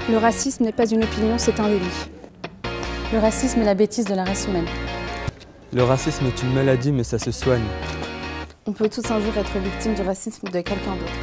Le racisme n'est pas une opinion, c'est un délit. Le racisme est la bêtise de la race humaine. Le racisme est une maladie, mais ça se soigne. On peut tous un jour être victime du racisme de quelqu'un d'autre.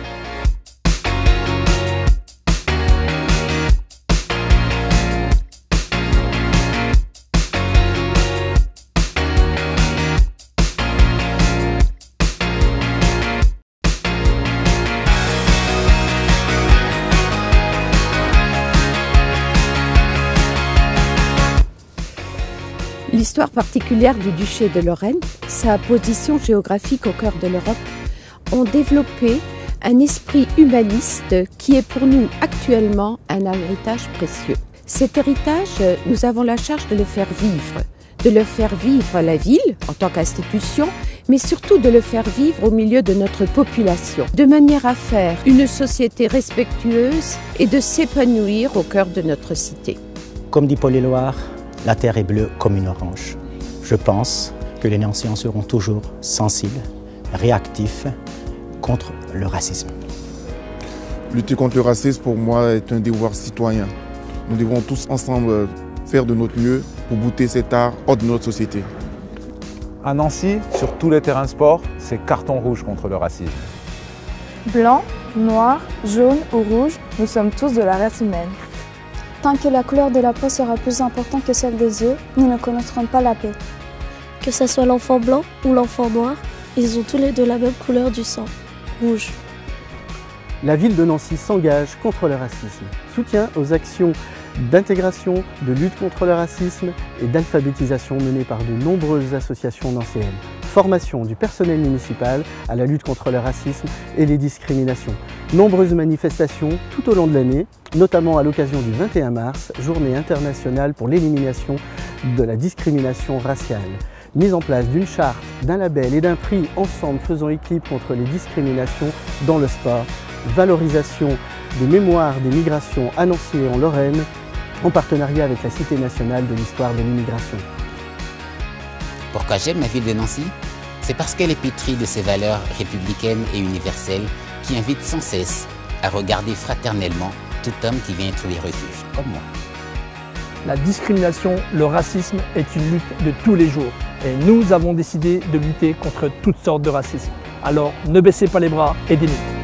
L'histoire particulière du duché de Lorraine, sa position géographique au cœur de l'Europe, ont développé un esprit humaniste qui est pour nous actuellement un héritage précieux. Cet héritage, nous avons la charge de le faire vivre la ville en tant qu'institution, mais surtout de le faire vivre au milieu de notre population, de manière à faire une société respectueuse et de s'épanouir au cœur de notre cité. Comme dit Paul Éluard, la terre est bleue comme une orange. Je pense que les Nancéens seront toujours sensibles, réactifs contre le racisme. Lutter contre le racisme, pour moi, est un devoir citoyen. Nous devons tous ensemble faire de notre mieux pour bouter cet art hors de notre société. À Nancy, sur tous les terrains de sport, c'est carton rouge contre le racisme. Blanc, noir, jaune ou rouge, nous sommes tous de la race humaine. Tant que la couleur de la peau sera plus importante que celle des yeux, nous ne connaîtrons pas la paix. Que ce soit l'enfant blanc ou l'enfant noir, ils ont tous les deux la même couleur du sang, rouge. La ville de Nancy s'engage contre le racisme, soutient aux actions d'intégration, de lutte contre le racisme et d'alphabétisation menées par de nombreuses associations nancéennes. Formation du personnel municipal à la lutte contre le racisme et les discriminations. Nombreuses manifestations tout au long de l'année, notamment à l'occasion du 21 mars, journée internationale pour l'élimination de la discrimination raciale. Mise en place d'une charte, d'un label et d'un prix Ensemble faisant équipe contre les discriminations dans le sport. Valorisation des mémoires des migrations à Nancy et en Lorraine, en partenariat avec la Cité nationale de l'histoire de l'immigration. Pourquoi j'aime la ville de Nancy? C'est parce qu'elle est pétrie de ses valeurs républicaines et universelles qui invitent sans cesse à regarder fraternellement tout homme qui vient y trouver refuge, comme moi. La discrimination, le racisme est une lutte de tous les jours et nous avons décidé de lutter contre toutes sortes de racisme. Alors ne baissez pas les bras, aidez-nous.